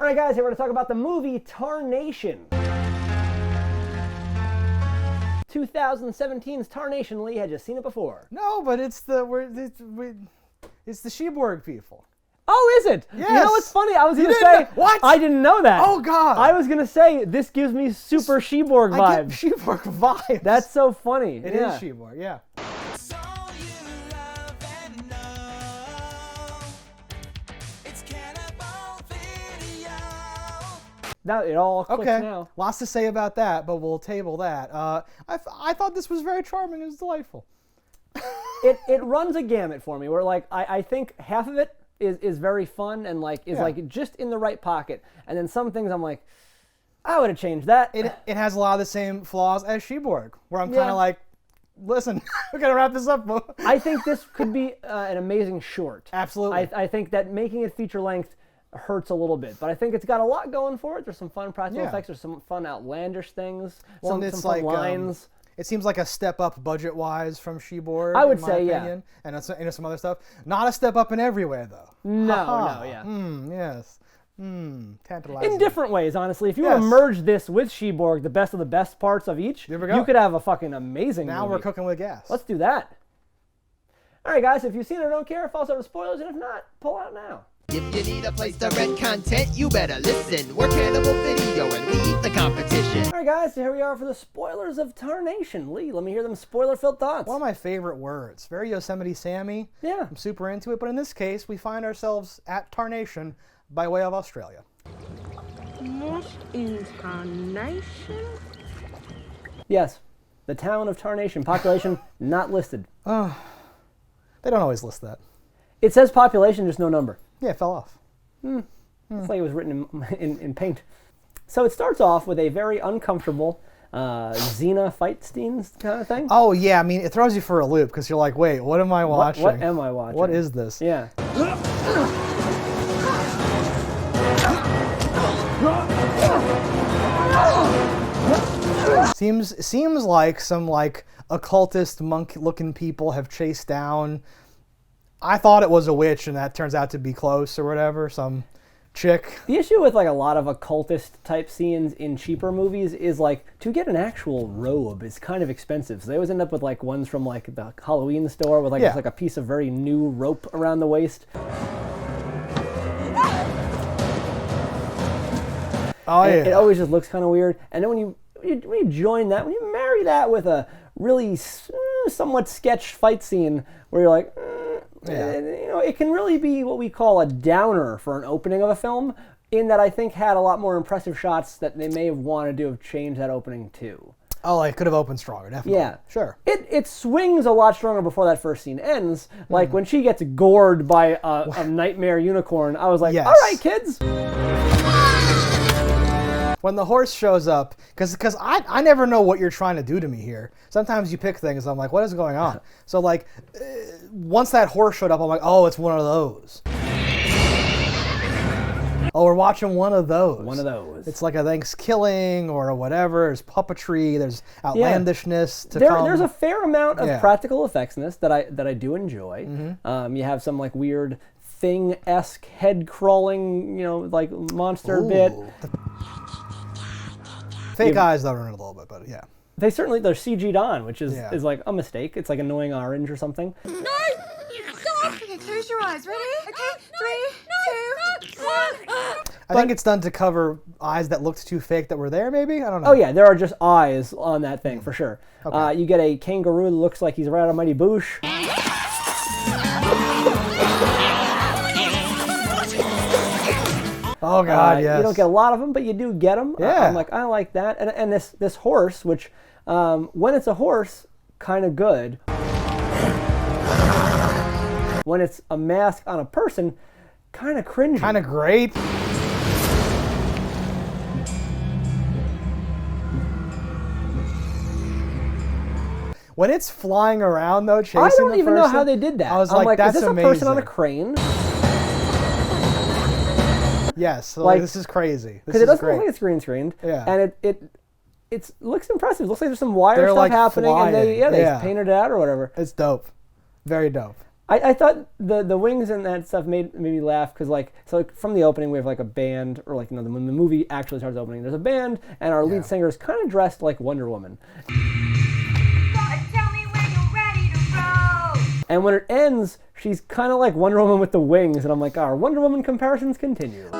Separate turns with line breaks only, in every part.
All right, guys, here we're going to talk about the movie Tarnation. 2017's Tarnation. Lee had just seen it before.
No, but it's the Sheborg people.
Oh, is it?
Yes.
You know what's funny? I was going to say...
What?
I didn't know that.
Oh, God.
I was going to say, this gives me super Sheborg vibes.
I get Sheborg vibes.
That's so funny.
It is Sheborg, yeah.
Now it all clicks now.
Lots to say about that, but we'll table that. I thought this was very charming. It was delightful.
It runs a gamut for me, where like I think half of it is very fun and like like just in the right pocket, and then some things I'm like, I would have changed that.
It has a lot of the same flaws as Sheborg, where I'm kind of like, listen, we're gonna wrap this up.
I think this could be an amazing short.
Absolutely.
I think that making it feature length hurts a little bit, but I think it's got a lot going for it. There's some fun practical effects. There's some fun outlandish things.
Well,
some fun lines.
It seems like a step up budget-wise from Sheborg.
I would
in my
say,
opinion. And some other stuff. Not a step up in every way, though.
No,
Yes. Tantalizing.
In different ways, honestly. If you were to merge this with Sheborg, the best of the best parts of each,
there we go.
You could have a fucking amazing movie.
We're cooking with gas.
Let's do that. All right, guys, if you've seen it or don't care, false over spoilers, and if not, pull out now.
If you need a place to rent content, you better listen. We're Cannibal Video and we eat the competition.
All right, guys, so here we are for the spoilers of Tarnation. Lee, let me hear them spoiler-filled thoughts.
One of my favorite words. Very Yosemite Sammy.
Yeah.
I'm super into it, but in this case, we find ourselves at Tarnation by way of Australia.
What in Tarnation?
Yes, the town of Tarnation. Population not listed.
They don't always list that.
It says population, just no number.
Yeah, it fell off.
It's like it was written in paint. So it starts off with a very uncomfortable Xena fight scenes kind of thing.
Oh, yeah. I mean, it throws you for a loop because you're like, wait, what am I watching?
What am I watching?
What is this?
Yeah.
Seems like some occultist monk-looking people have chased down. I thought it was a witch, and that turns out to be close or whatever. Some chick.
The issue with like a lot of occultist type scenes in cheaper movies is like to get an actual robe is kind of expensive. So they always end up with like ones from like the Halloween store with like just like a piece of very new rope around the waist.
Oh yeah.
It always just looks kind of weird. And then when you join that, when you marry that with a really somewhat sketch fight scene where you're like, you know, it can really be what we call a downer for an opening of a film, in that I think had a lot more impressive shots that they may have wanted to have changed that opening too.
Oh, it could have opened stronger, definitely.
Yeah.
Sure.
It swings a lot stronger before that first scene ends. Like when she gets gored by a nightmare unicorn, I was like, all right, kids.
When the horse shows up, because I never know what you're trying to do to me here. Sometimes you pick things, I'm like, what is going on? So like, once that horse showed up, I'm like, oh, it's one of those. Oh, we're watching one of those.
One of those.
It's like a Thanksgiving or whatever. There's puppetry. There's outlandishness to come.
There's a fair amount of practical effects in this that I do enjoy. You have some like weird Thing-esque head crawling, you know, like monster bit.
Fake eyes though ruin it a little bit, but yeah.
They're CG'd on, which is like a mistake. It's like annoying orange or something.
No! Stop! Okay, close your eyes. Ready? Okay, 3, 2, 1.
I think it's done to cover eyes that looked too fake that were there, maybe? I don't know.
Oh yeah, there are just eyes on that thing, for sure. Okay. You get a kangaroo that looks like he's right out of Mighty Boosh.
Oh God, yes.
You don't get a lot of them, but you do get them.
Yeah.
I'm like, I like that. And this horse, which when it's a horse, kind of good. When it's a mask on a person, kind of cringy.
Kind of great. When it's flying around though, chasing the person,
I don't even know how they did that.
I was
I'm
like, that's
is this
amazing.
a person on a crane?
Yes, so like, this is crazy.
Because it doesn't look like it's green screened.
Yeah.
And it looks impressive. It looks like there's some wire stuff
like
happening,
flying.
and they painted it out or whatever.
It's dope. Very dope.
I thought the wings and that stuff made me laugh because from the opening we have like a band, or like when the movie actually starts opening, there's a band and our lead singer is kind of dressed like Wonder Woman.
Tell me when you're ready to roll.
And when it ends, she's kind of like Wonder Woman with the wings, and I'm like, our Wonder Woman comparisons continue.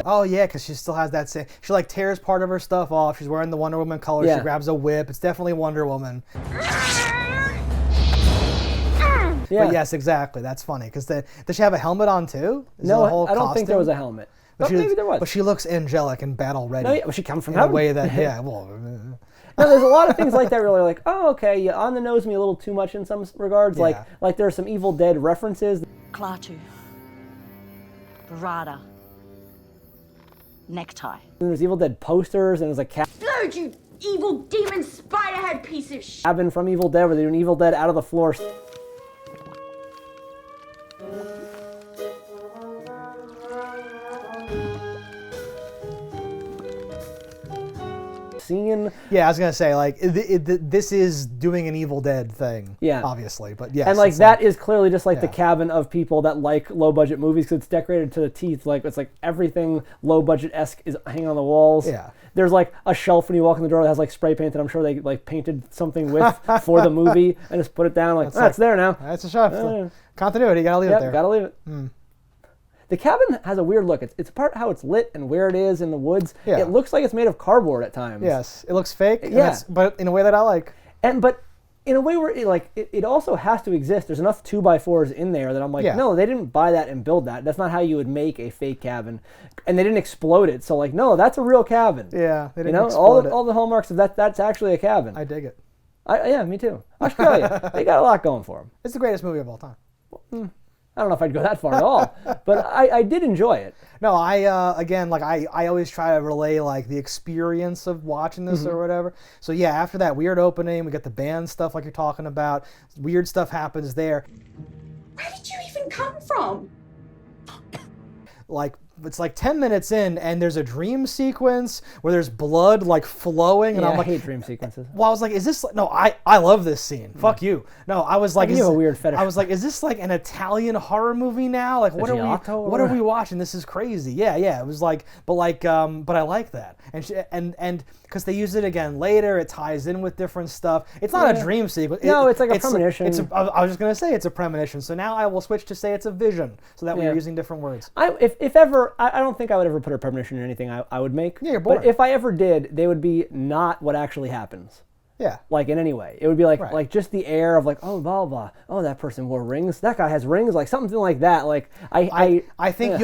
Oh yeah, because she still has that same. She like tears part of her stuff off. She's wearing the Wonder Woman colors.
Yeah.
She grabs a whip. It's definitely Wonder Woman.
Yeah.
But yes, exactly. That's funny. Because does she have a helmet on too? Is it a
No,
whole
I don't think there
costume?
was a helmet. But
she,
maybe there was.
But she looks angelic and battle ready.
No, yeah, well, she comes from
in a
heaven.
way that well.
No, there's a lot of things like that where you're like, oh, okay, you on the nose me a little too much in some regards.
Yeah.
Like there are some Evil Dead references.
Klaatu. Barada. Necktie.
And there's Evil Dead posters, and there's a
Splurge, you evil demon spiderhead piece of shit.
cabin from Evil Dead where they're doing Evil Dead out of the floor. Scene.
Yeah, I was gonna say like this is doing an Evil Dead thing.
Yeah.
Obviously, but yes.
And like
it's
that is clearly just like the
Yeah.
cabin of people that like low budget movies because it's decorated to the teeth. Like it's like everything low budget esque is hanging on the walls.
Yeah.
There's like a shelf when you walk in the door that has like spray paint that I'm sure they like painted something with for the movie and just put it down like it's there now.
That's a shot. Continuity. Gotta leave it
Yep,
there.
gotta leave it. The cabin has a weird look. It's part how it's lit and where it is in the woods.
Yeah.
It looks like it's made of cardboard at times.
Yes, it looks fake. and
Yeah.
that's- but in a way that I like.
But in a way where it also has to exist. There's enough 2x4s in there that I'm like,
Yeah.
no, they didn't buy that and build that. That's not how you would make a fake cabin. And they didn't explode it. So like, no, that's a real cabin.
Yeah, they didn't
You know,
explode it.
all the hallmarks of that's actually a cabin.
I dig it.
Yeah, me too. Australia, they got a lot going for them.
It's the greatest movie of all time.
I don't know if I'd go that far at all, but I did enjoy it.
No, I always try to relay like the experience of watching this or whatever. So yeah, after that weird opening, we get the band stuff like you're talking about. Weird stuff happens there.
Where did you even come from?
Like it's like 10 minutes in and there's a dream sequence where there's blood like flowing and
Yeah,
I'm like
I hate dream sequences.
well, I was like, is this no? I love this scene. Fuck you. No, I was like,
You have a weird fetish.
I was like, is this like an Italian horror movie now? Like, what
Giotto
are
or-
we watching? This is crazy. Yeah. It was like, but I like that, and because they use it again later, it ties in with different stuff. It's not a dream sequence.
No, it's like a premonition.
I was just gonna say it's a premonition. So now I will switch to say it's a vision, so that we're using different words.
If ever, I don't think I would ever put a premonition in anything I would make.
Yeah, you're
But
boring.
if I ever did, they would be not what actually happens.
Yeah.
Like in any way. It would be like
Right.
like just the air of like, oh, blah, blah. Oh, that person wore rings. That guy has rings. Like something like that. Like
I think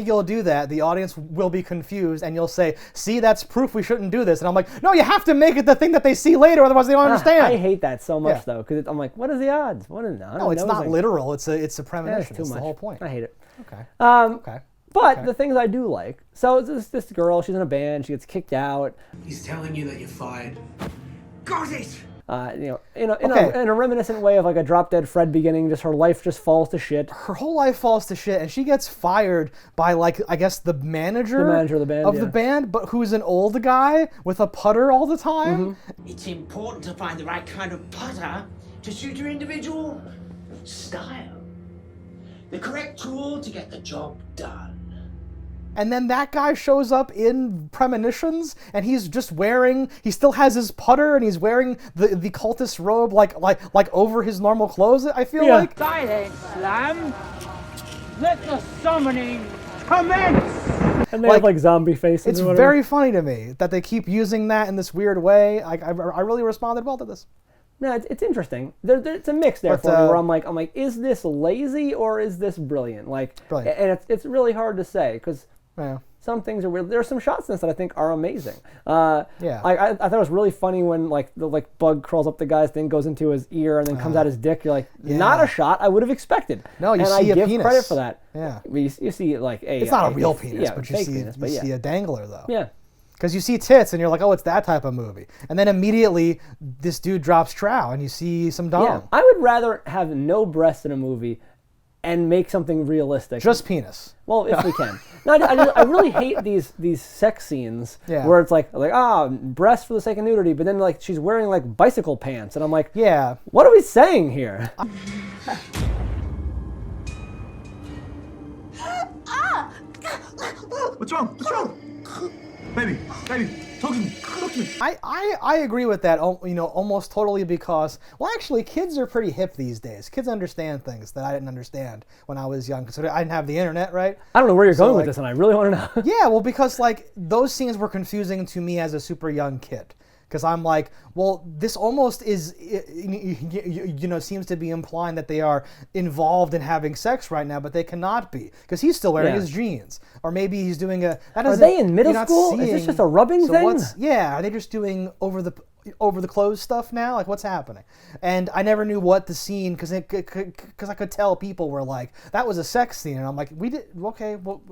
you'll do that. The audience will be confused, and you'll say, "See, that's proof we shouldn't do this." And I'm like, "No, you have to make it the thing that they see later, otherwise they don't understand."
I hate that so much
Yeah.
though, because I'm like, what are the odds? What is
No, it's not literal. It's a premonition.
Too
That's
much.
the whole point.
I hate it.
Okay.
Okay. But
Okay.
the things I do like. So this girl, she's in a band. She gets kicked out.
He's telling you that you're fired. Got it!
In
Okay.
a reminiscent way of like a Drop Dead Fred beginning. Just her life just falls to shit.
Her whole life falls to shit, and she gets fired by like I guess the manager,
of the band,
the band, but who's an old guy with a putter all the time.
It's important to find the right kind of putter to suit your individual style. The correct tool to get the job done.
And then that guy shows up in Premonitions, and he's just wearing. He still has his putter, and he's wearing the cultist robe like over his normal clothes. I feel
Yeah.
like.
Silence, lamb! Let the summoning commence!
And they have like zombie faces.
It's
or whatever.
very funny to me that they keep using that in this weird way. I really responded well to this.
No, it's interesting. It's a mix there
But,
for me where I'm like, is this lazy or is this brilliant? Like,
Brilliant.
and it's really hard to say because
Yeah.
some things are weird. There's some shots in this that I think are amazing.
Yeah.
I thought it was really funny when like the bug crawls up the guy's thing, goes into his ear, and then comes out his dick. You're like, not a shot I would have expected.
No, you
and
see
I
a
give
penis.
credit for that.
Yeah.
You see like a.
It's not a real penis,
yeah,
but you
fake
see
penis, but
you
yeah.
see a dangler though.
Yeah.
Because you see tits and you're like, oh, it's that type of movie. And then immediately this dude drops trow and you see some dong.
Yeah, I would rather have no breasts in a movie and make something realistic.
Just penis.
Well, if we can. No, I really hate these sex scenes where it's like breasts for the sake of nudity, but then like she's wearing like bicycle pants, and I'm like,
yeah,
what are we saying here?
What's wrong? What's wrong? Baby, talk to me.
I agree with that, almost totally, because, well, actually, kids are pretty hip these days. Kids understand things that I didn't understand when I was young, because I didn't have the internet, right?
I don't know where you're going with this, and I really want to know.
Yeah, well, because, like, those scenes were confusing to me as a super young kid. Because I'm like, well, this almost is, seems to be implying that they are involved in having sex right now, but they cannot be, because he's still wearing his jeans, or maybe he's doing a.
Are they in middle school? Is this just a rubbing thing?
Are they just doing over the clothes stuff now? Like, what's happening? And I never knew what the scene, because I could tell people were like, that was a sex scene, and I'm like, we did okay. Well,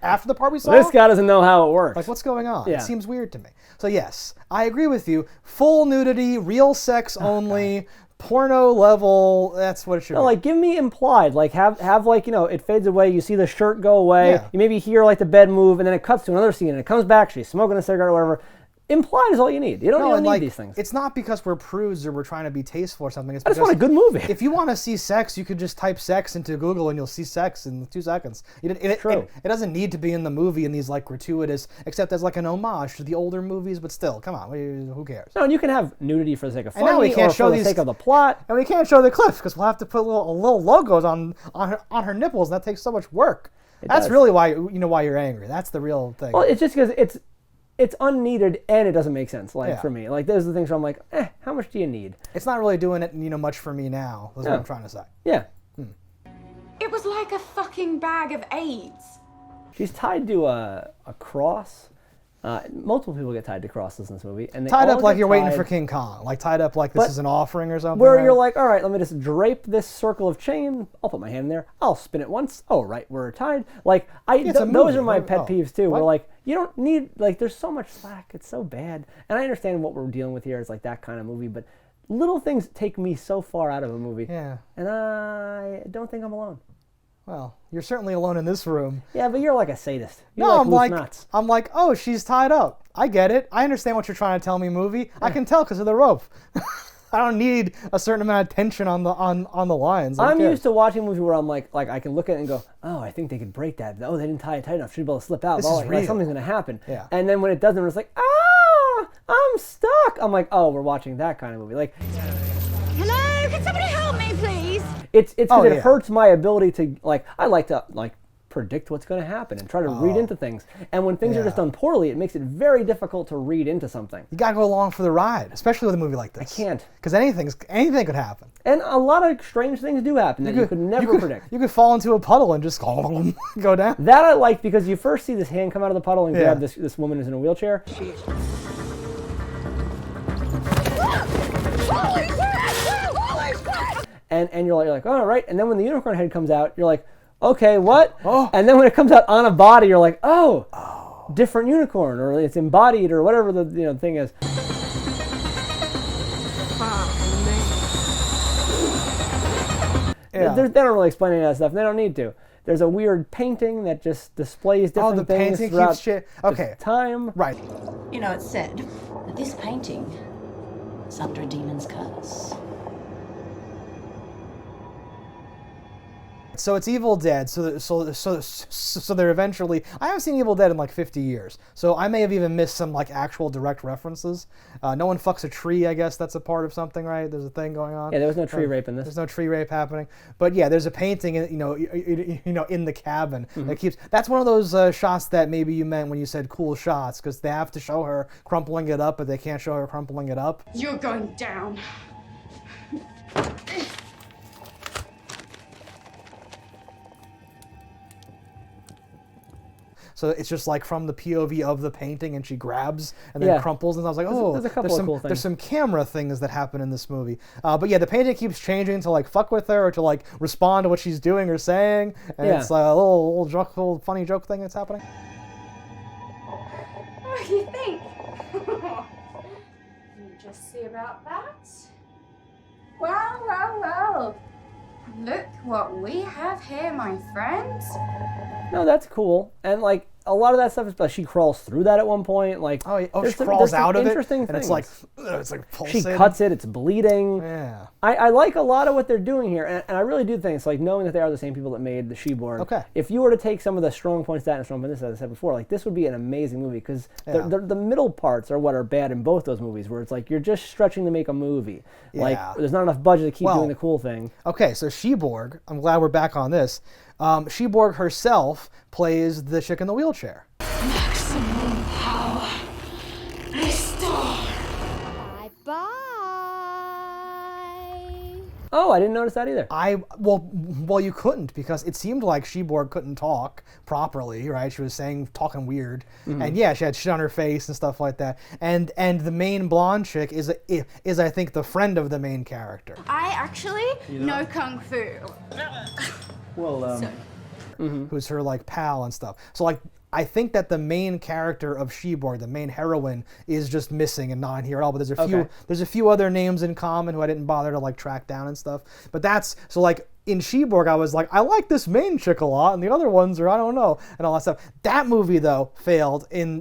after the part we saw,
this guy doesn't know how it works.
Like, what's going on?
Yeah.
It seems weird to me. So yes, I agree with you. Full nudity, real sex only, porno level. That's what it should be.
Like, give me implied. Like, have like, it fades away. You see the shirt go away.
Yeah.
You maybe hear like the bed move, and then it cuts to another scene, and it comes back. She's smoking a cigarette or whatever. Implied is all you need. You don't need these things.
It's not because we're prudes or we're trying to be tasteful or something. It's
I just want a good movie.
If you want to see sex, you could just type sex into Google and you'll see sex in 2 seconds.
True.
It doesn't need to be in the movie in these like gratuitous, except as like an homage to the older movies, but still, come on, who cares?
No, and you can have nudity for the sake of
And now
funny
we can't
or
show
for the sake of the plot.
And we can't show the clips because we'll have to put little logos on her nipples, and that takes so much work. That's really why why you're angry. That's the real thing.
Well, it's just because it's unneeded and it doesn't make sense. Like for me, like those are the things where I'm like, how much do you need?
It's not really doing it, much for me now. That's what I'm trying to say.
Yeah.
It was like a fucking bag of AIDS.
She's tied to a cross. Multiple people get tied to crosses in this movie, and they
tied
all
up like
get
you're waiting
tied-
for King Kong, like tied up like this is an offering or something.
Where
right?
you're like, all right, let me just drape this circle of chain. I'll put my hand in there. I'll spin it once. Oh, right, we're tied. Like those are my pet peeves too. Where like you don't need there's so much slack. It's so bad. And I understand what we're dealing with here is like that kind of movie, but little things take me so far out of a movie.
Yeah.
And I don't think I'm alone.
Well, you're certainly alone in this room.
Yeah, but you're like a sadist. You
I'm
like loose nuts.
I'm like, oh, she's tied up. I get it. I understand what you're trying to tell me, movie. I can tell because of the rope. I don't need a certain amount of tension on the lines.
I'm used to watching movies where I'm like I can look at it and go, oh, I think they could break that. Oh, they didn't tie it tight enough. Should be able to slip out.
This
Oh,
is real.
something's gonna happen.
Yeah.
And then when it doesn't, it's like, I'm stuck. I'm like, oh, we're watching that kind of movie. Like,
Hello, can somebody help me, please?
it's because it hurts my ability to I like to predict what's going to happen and try to read into things. And when things are just done poorly, it makes it very difficult to read into something.
You gotta go along for the ride, especially with a movie like this.
I can't.
Because anything could happen.
And a lot of strange things do happen that you could never predict.
You could fall into a puddle and just go down.
That I like because you first see this hand come out of the puddle and grab this woman who's in a wheelchair. And you're like, all right. And then when the unicorn head comes out, you're like, okay, what?
Oh.
And then when it comes out on a body, you're like, oh, different unicorn, or it's embodied, or whatever the thing is.
Yeah.
They don't really explain any of that stuff. And they don't need to. There's a weird painting that just displays different
the
things
painting
throughout
keeps
time.
Right.
It's said that this painting is under a demon's curse.
So it's Evil Dead. So they're eventually. I haven't seen Evil Dead in like 50 years. So I may have even missed some like actual direct references. No one fucks a tree. I guess that's a part of something, right? There's a thing going on.
Yeah, there was no tree rape in this.
There's no tree rape happening. But yeah, there's a painting, in the cabin
Mm-hmm.
that keeps. That's one of those shots that maybe you meant when you said cool shots, because they have to show her crumpling it up, but they can't show her crumpling it up.
You're going down.
So it's just like from the POV of the painting, and she grabs and then crumples, and I was like, oh,
there's a couple of cool things.
There's some camera things that happen in this movie. But yeah, the painting keeps changing to like fuck with her or to like respond to what she's doing or saying, and it's a little funny joke thing that's happening.
What do you think? You just see about that? Well. Look what we have here, my friends.
No, that's cool. And like a lot of that stuff is like she crawls through that at one point. Like
She
there's
crawls
some
out of it,
interesting
and
things.
it's like
She
pulsating.
cuts it, it's bleeding.
Yeah.
I like a lot of what they're doing here, and I really do think it's like knowing that they are the same people that made the Sheborg.
Okay.
If you were to take some of the strong points of that and strong points of this, as I said before, like this would be an amazing movie because the middle parts are what are bad in both those movies, where it's like you're just stretching to make a movie. Like
Yeah.
there's not enough budget to keep doing the cool thing.
Okay, so Sheborg, I'm glad we're back on this. Sheborg herself plays the chick in the wheelchair.
Maximum power. Restore.
Bye.
Oh, I didn't notice that either.
Well, you couldn't because it seemed like Sheborg couldn't talk properly, right? She was talking weird, and yeah, she had shit on her face and stuff like that. And the main blonde chick is I think the friend of the main character.
I actually know kung fu.
Who's her like pal and stuff. So like I think that the main character of Sheborg, the main heroine, is just missing and not in here at all. But there's a few other names in common who I didn't bother to like track down and stuff. But that's so like in Sheborg, I was like, I like this main chick a lot, and the other ones are I don't know, and all that stuff. That movie though failed in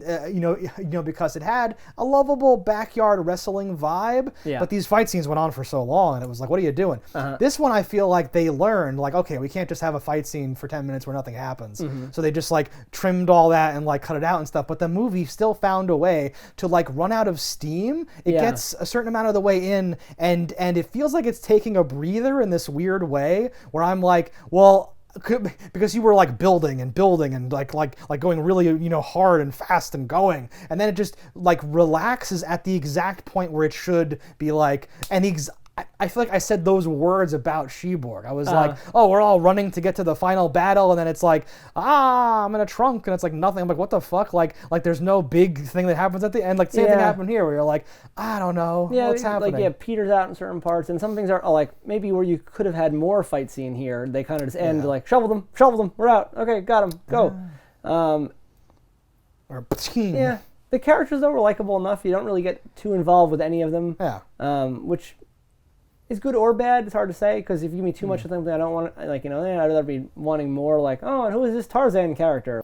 because it had a lovable backyard wrestling vibe, but these fight scenes went on for so long, and it was like, what are you doing? This one I feel like they learned like, okay, we can't just have a fight scene for 10 minutes where nothing happens. So they just like trimmed all that and like cut it out and stuff. But the movie still found a way to like run out of steam. It gets a certain amount of the way in, and it feels like it's taking a breather in this weird way. Where I'm like, well, because you were like building and like going really hard and fast and going, and then it just like relaxes at the exact point where it should be like, and I feel like I said those words about Sheborg. I was like, oh, we're all running to get to the final battle, and then it's like, I'm in a trunk, and it's like nothing. I'm like, what the fuck? Like there's no big thing that happens at the end. Like same thing happened here, where you're like, I don't know what's happening.
Like peters out in certain parts, and some things are like maybe where you could have had more fight scene here. They kind of just end like shovel them, we're out. Okay, got them, go. Yeah, the characters though were likable enough. You don't really get too involved with any of them.
Yeah.
Which is good or bad. It's hard to say because if you give me too much of something, I don't want I'd rather be wanting more. Like, oh, and who is this Tarzan character?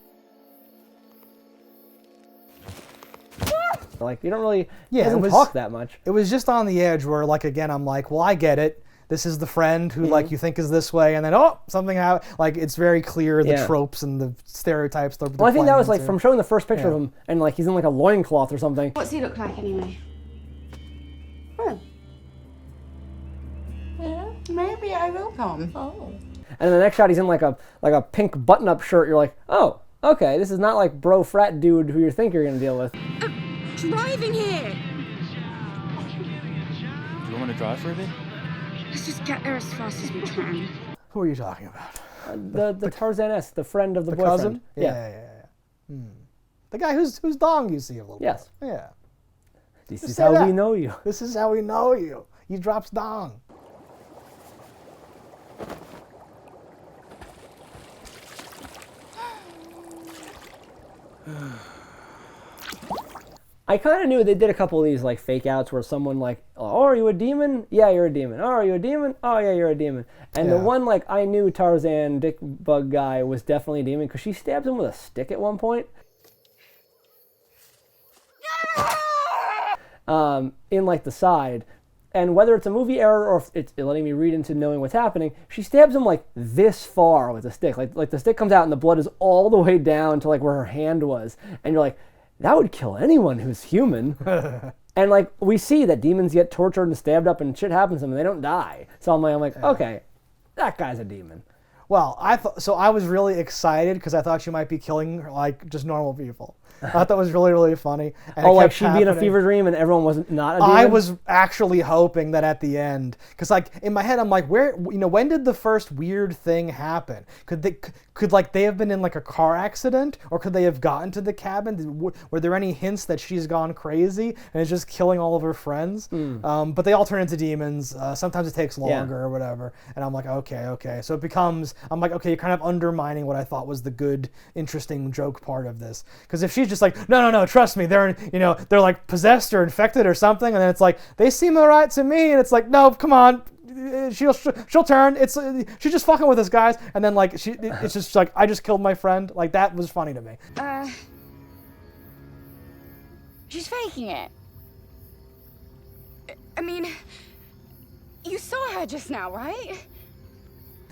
Like, you don't really doesn't talk that much.
It was just on the edge where, like, again, I'm like, well, I get it. This is the friend who, like, you think is this way, and then, something happened. Like, it's very clear the tropes and the stereotypes.
Well, I think that was, like, from showing the first picture of him, and, like, he's in, like, a loincloth or something.
What's he look like anyway? Oh. Yeah, maybe I will come. Oh.
And in the next shot, he's in, like a pink button-up shirt. You're like, oh, okay, this is not, like, bro frat dude who you think you're going to deal with.
Driving here!
Do you want to drive for a bit?
Let's just get there as fast as we can.
Who are you talking about?
The Tarzan-esque, the friend of the boyfriend.
Cousin? Yeah. The guy whose dong you see a little bit.
Yes.
Yeah.
This is how we know you.
This is how we know you. He drops dong.
I kind of knew they did a couple of these like fake outs where someone like, oh, are you a demon? Yeah, you're a demon. Oh, are you a demon? Oh, yeah, you're a demon. And the one like I knew Tarzan dick bug guy was definitely a demon because she stabs him with a stick at one point. In like the side. And whether it's a movie error or if it's letting me read into knowing what's happening, she stabs him like this far with a stick. Like the stick comes out and the blood is all the way down to like where her hand was. And you're like, that would kill anyone who's human. And like we see that demons get tortured and stabbed up and shit happens to them and they don't die. So I'm like, okay, that guy's a demon.
Well, I was really excited because I thought she might be killing like just normal people. I thought that was really, really funny. And
like she'd be in a fever dream and everyone was not a demon?
I was actually hoping that at the end, because like in my head I'm like, when did the first weird thing happen? Could they have been in like a car accident, or could they have gotten to the cabin? Were there any hints that she's gone crazy and is just killing all of her friends? But they all turn into demons. Sometimes it takes longer or whatever. And I'm like, okay. So it becomes, I'm like, okay, you're kind of undermining what I thought was the good, interesting joke part of this. Because if she's just like, no, trust me, they're like possessed or infected or something, and then it's like, they seem alright to me, and it's like, no, come on, she'll turn. She's just fucking with us, guys, and then like it's just like I just killed my friend. Like that was funny to me.
She's faking it. I mean, you saw her just now, right?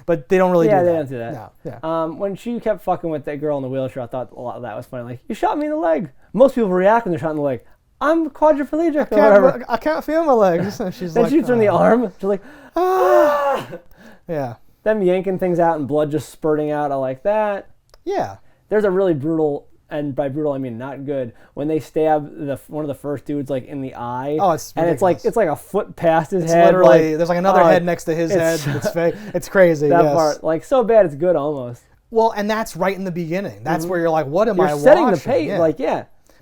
But they don't really do that.
They don't do that.
No, yeah.
When she kept fucking with that girl in the wheelchair, I thought a lot of that was funny. Like, you shot me in the leg. Most people react when they're shot in the leg. I'm quadriplegic or whatever.
I can't feel my legs. And she's
then
like,
shoots her in the arm. She's like, ah.
Yeah.
Them yanking things out and blood just spurting out. I like that.
Yeah.
There's a really brutal, and by brutal I mean not good, when they stab one of the first dudes like in the eye.
Oh, it's ridiculous.
it's like a foot past his
it's
head.
Literally, there's like another head next to his head. It's fake. It's crazy.
That
yes.
part, like so bad it's good almost.
Well, and that's right in the beginning. That's where you're like, what am I
You're setting
watching?
the pace, like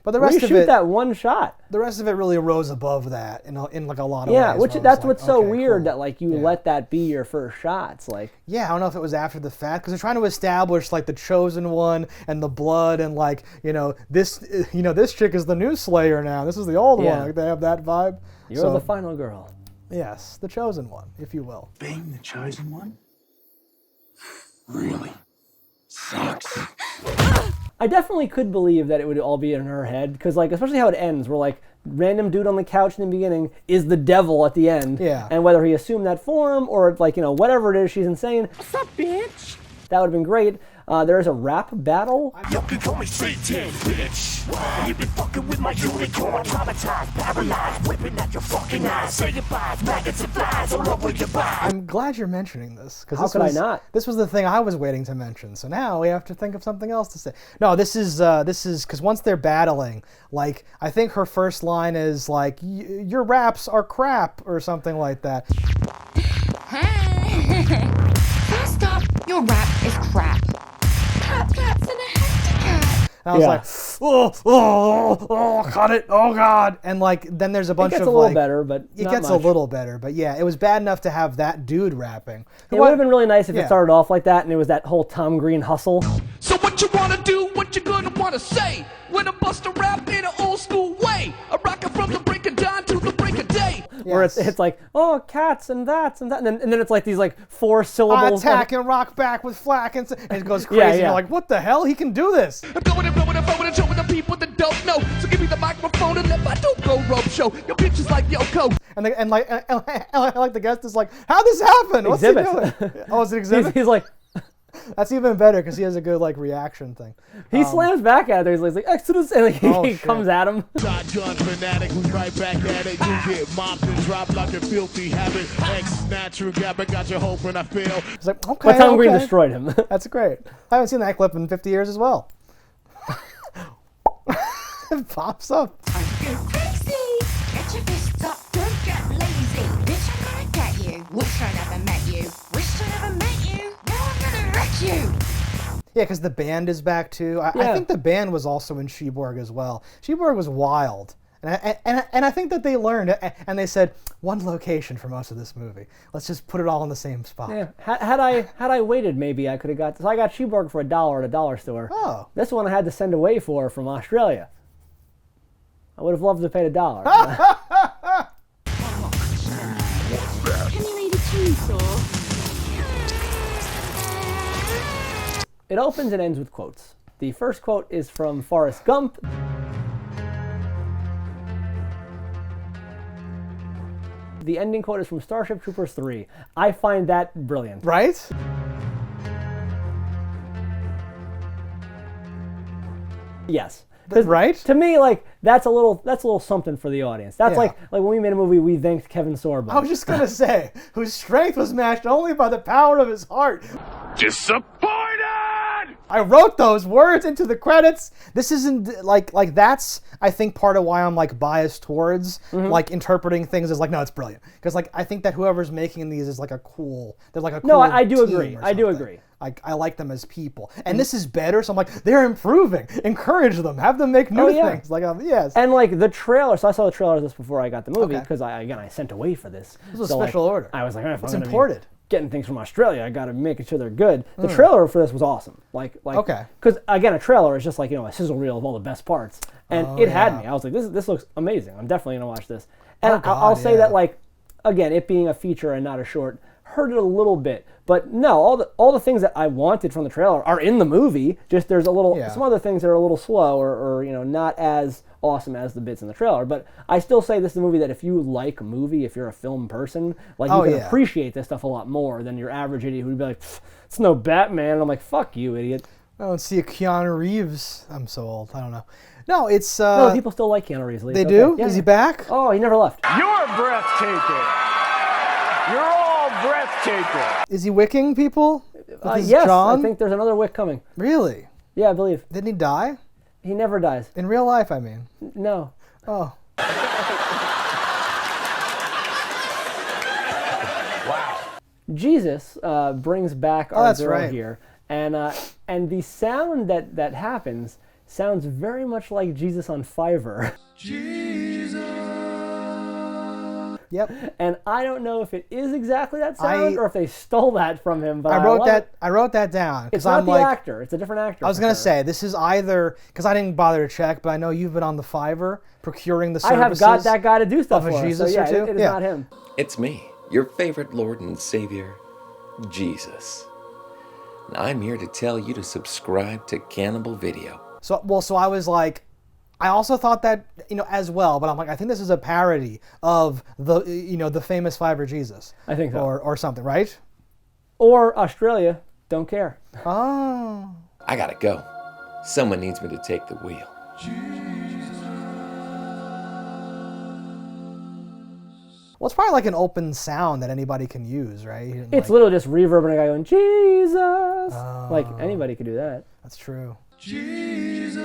But the rest of
shoot
it,
that one shot.
The rest of it really rose above that in like a lot of ways.
Yeah, that's what's so weird that like you let that be your first shots. Like
I don't know if it was after the fact because they're trying to establish like the chosen one and the blood and like this chick is the new Slayer now. This is the old one. Like they have that vibe.
You're the final girl.
Yes, the chosen one, if you will.
Being the chosen one really sucks.
I definitely could believe that it would all be in her head, because like especially how it ends, where like random dude on the couch in the beginning is the devil at the end.
Yeah.
And whether he assumed that form or like whatever it is, she's insane.
What's up, bitch?
That would have been great. There is a rap battle.
You can call me Satan, bitch. You been fucking with my unicorn, traumatized, paralyzed, whipping at your fucking eyes. Say goodbyes, maggots and flies all over your body.
I'm glad you're mentioning this because
how could I not?
This was the thing I was waiting to mention. So now we have to think of something else to say. No, this is because once they're battling, like I think her first line is like, "Your raps are crap" or something like that.
First up, your rap is crap. Claps and a handicap.
And I was like, oh, cut it, oh god. And like then there's a bunch of
it gets a little better, but
it
not
gets
much.
a little better, but yeah, it was bad enough to have that dude rapping.
It would have been really nice if it started off like that and it was that whole Tom Green hustle.
So what you wanna do, what you gonna wanna say? When I bust a rap in an old school way, I rock it from the break of dawn to the break of day.
Where it's like, oh, cats and that's and that, and then it's like these like 4 syllables.
Attack and rock back with flack and it goes crazy. And you're like, what the hell? He can do this.
I'm going and blowing and flowing and showing the people that don't know. So give me the microphone and let my dope go rope show. Your bitch is like Yoko.
And like the guest is like, how'd this happen? What's
Exhibit.
he doing? Oh, it's an exhibit.
He's like.
That's even better because he has a good like reaction thing.
He slams back at it. He's like Exodus, and he comes at him.
Shotgun fanatic, we right back at it. You get mopped and dropped like a filthy habit. Ex natural gap, I got your hope when I fail.
It's like okay.
But Tom Green destroyed him.
That's great. I haven't seen that clip in 50 years as well. It pops up.
Get crazy. Get your fists up. Don't get lazy. Bitch, I'm gonna get you. Wish I never met you. Wish I never met you. Now I'm gonna wreck you.
Yeah, because the band is back too. I think the band was also in Sheborg as well. Sheborg was wild. And I think that they learned, and they said, one location for most of this movie. Let's just put it all in the same spot.
Yeah. Had I waited, maybe I could have got. So I got Sheborg for $1 at a dollar store.
Oh.
This one I had to send away from Australia. I would have loved to pay $1.
Can you need a chainsaw?
It opens and ends with quotes. The first quote is from Forrest Gump. The ending quote is from Starship Troopers 3. I find that brilliant.
Right?
Yes.
Right?
To me, like that's a little something for the audience. That's like when we made a movie, we thanked Kevin Sorbo.
I was just gonna say, whose strength was matched only by the power of his heart.
Disappointed!
I wrote those words into the credits. This isn't like that's I think part of why I'm like biased towards like interpreting things as like no, it's brilliant because like I think that whoever's making these is like a cool. They're like a cool.
No, I do
team
agree.
or
I do
something.
agree.
I like them as people, and this is better. So I'm like, they're improving. Encourage them. Have them make new things. Like yes.
And like the trailer. So I saw the trailer of this before I got the movie because I sent away for this.
This was
so,
a special order.
I was like, if
it's
I'm gonna
imported.
Be getting things from Australia, I gotta make sure they're good. The trailer for this was awesome. Like
okay.
Because again, a trailer is just like a sizzle reel of all the best parts, and it had me. I was like, this looks amazing. I'm definitely gonna watch this. And I'll say that like again, it being a feature and not a short, hurt it a little bit. But no, all the things that I wanted from the trailer are in the movie. Just there's some other things that are a little slow or not as awesome as the bits in the trailer. But I still say this is a movie that if you like a movie, if you're a film person, like you can appreciate this stuff a lot more than your average idiot who'd be like, it's no Batman. And I'm like, fuck you, idiot.
I don't see a Keanu Reeves. I'm so old. I don't know. No, it's...
no, people still like Keanu Reeves.
They do? Yeah. Is he back?
Oh, he never left.
You're breathtaking. You're all breathtaking.
Is he wicking people?
Yes,
John?
I think there's another wick coming.
Really?
Yeah, I believe.
Didn't he die?
He never dies.
In real life, I mean.
No.
Oh.
Wow. Jesus brings back our girl here. And the sound that happens sounds very much like Jesus on Fiverr. Jesus.
Yep.
And I don't know if it is exactly that sound or if they stole that from him. But
I wrote that down.
It's not the actor. It's a different actor.
I was gonna say this is either because I didn't bother to check, but I know you've been on the Fiverr procuring the services.
I have got that guy to do stuff
of
for
Jesus
us. So
or two.
It is not him.
It's me, your favorite Lord and Savior, Jesus. And I'm here to tell you to subscribe to Cannibal Video.
So I was like, I also thought that, as well, but I'm like, I think this is a parody of the famous Fiverr Jesus.
I think so.
Or something, right?
Or Australia, don't care.
Oh.
I gotta go. Someone needs me to take the wheel.
Well, it's probably like an open sound that anybody can use, right?
It's literally just reverb and a guy going, Jesus. Like, anybody could do that.
That's true.
Jesus.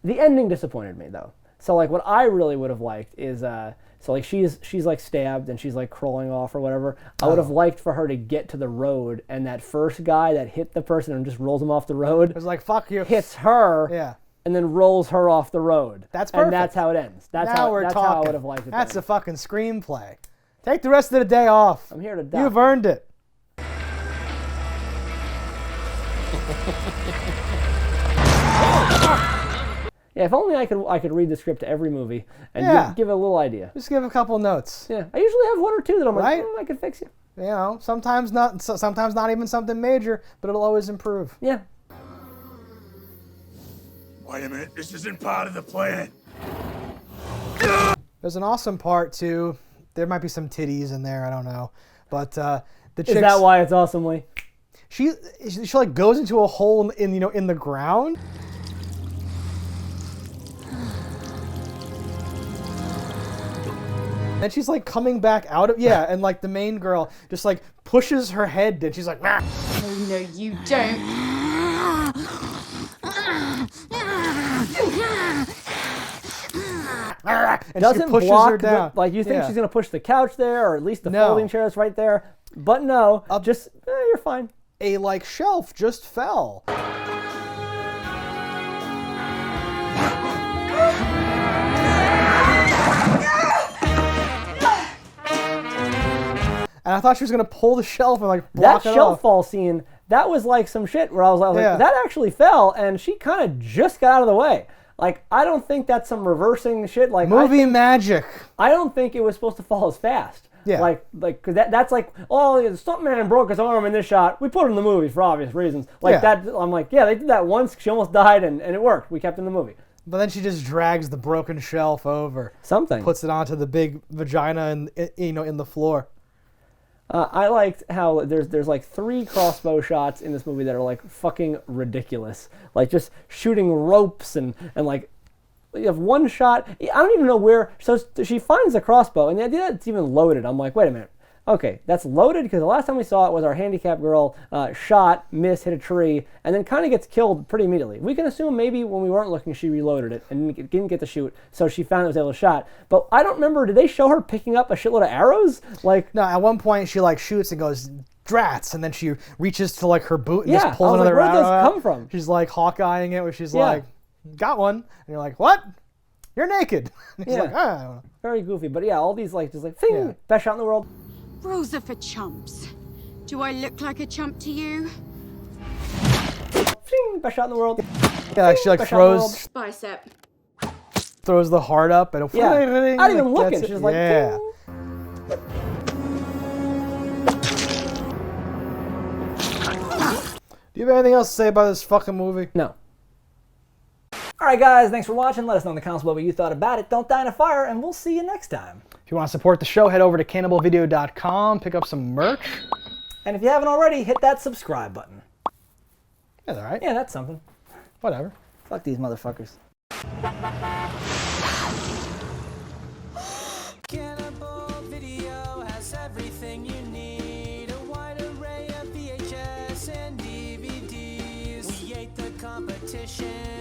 The ending disappointed me, though. So, like, what I really would have liked is, so, like, she's like, stabbed and she's, like, crawling off or whatever. I would have liked for her to get to the road, and that first guy that hit the person and just rolls him off the road.
It was like, fuck you.
Hits her.
Yeah.
And then rolls her off the road.
That's perfect.
And that's how it ends. That's how I would have liked it.
That's a fucking screenplay. Take the rest of the day off.
I'm here to die.
You've earned it.
Yeah, if only I could read the script to every movie and give it a little idea.
Just give a couple notes.
Yeah, I usually have one or two that I'm like, I could fix you.
Sometimes not even something major, but it'll always improve.
Yeah.
Wait a minute, this isn't part of the plan.
There's an awesome part too. There might be some titties in there, I don't know, but the chick.
Is that why it's awesomely?
She like goes into a hole in the ground. And she's like coming back out of and like the main girl just like pushes her head and she's like, nah.
Oh no, you don't.
And
doesn't
she pushes
block
her down.
like you think she's gonna push the couch there, or at least the folding chair is right there. But no, you're fine.
A like shelf just fell. And I thought she was gonna pull the shelf and like block
that
it
shelf
off.
fall scene. That was like some shit where I was like, that actually fell, and she kind of just got out of the way. Like, I don't think that's some reversing shit. Like
movie magic.
I don't think it was supposed to fall as fast.
Yeah.
Like, cause that's like, oh, the stuntman broke his arm in this shot. We put it in the movie for obvious reasons. Like that, I'm like, yeah, they did that once. She almost died, and it worked. We kept it in the movie.
But then she just drags the broken shelf over.
Something.
Puts it onto the big vagina in the floor.
I liked how there's like 3 crossbow shots in this movie that are like fucking ridiculous. Like just shooting ropes and like you have one shot. I don't even know where. So she finds the crossbow and the idea that it's even loaded. I'm like, wait a minute. Okay, that's loaded because the last time we saw it was our handicapped girl shot, hit a tree, and then kind of gets killed pretty immediately. We can assume maybe when we weren't looking, she reloaded it and didn't get to shoot, so she found it was able to shot. But I don't remember, did they show her picking up a shitload of arrows? Like,
no, at one point she like shoots and goes, drats, and then she reaches to like her boot and just pulls another arrow out.
Where did this come from?
She's like Hawkeyeing it, where she's like, got one. And you're like, what? You're naked. And he's like, I don't know.
Very goofy, but all these like, just like, thing, best shot in the world.
Rules are for chumps. Do I look like a chump to you?
Best shot in the world.
Yeah, she like throws
Bicep.
Throws the heart up and
not even looking. She's like,
Do you have anything else to say about this fucking movie?
No. Alright guys, thanks for watching. Let us know in the comments what you thought about it. Don't die in a fire, and we'll see you next time.
If you want to support the show, head over to cannibalvideo.com, pick up some merch.
And if you haven't already, hit that subscribe button.
That's alright.
Yeah, that's something.
Whatever.
Fuck these motherfuckers.
Cannibal Video has everything you need. A wide array of VHS and DVDs. We ate the competition.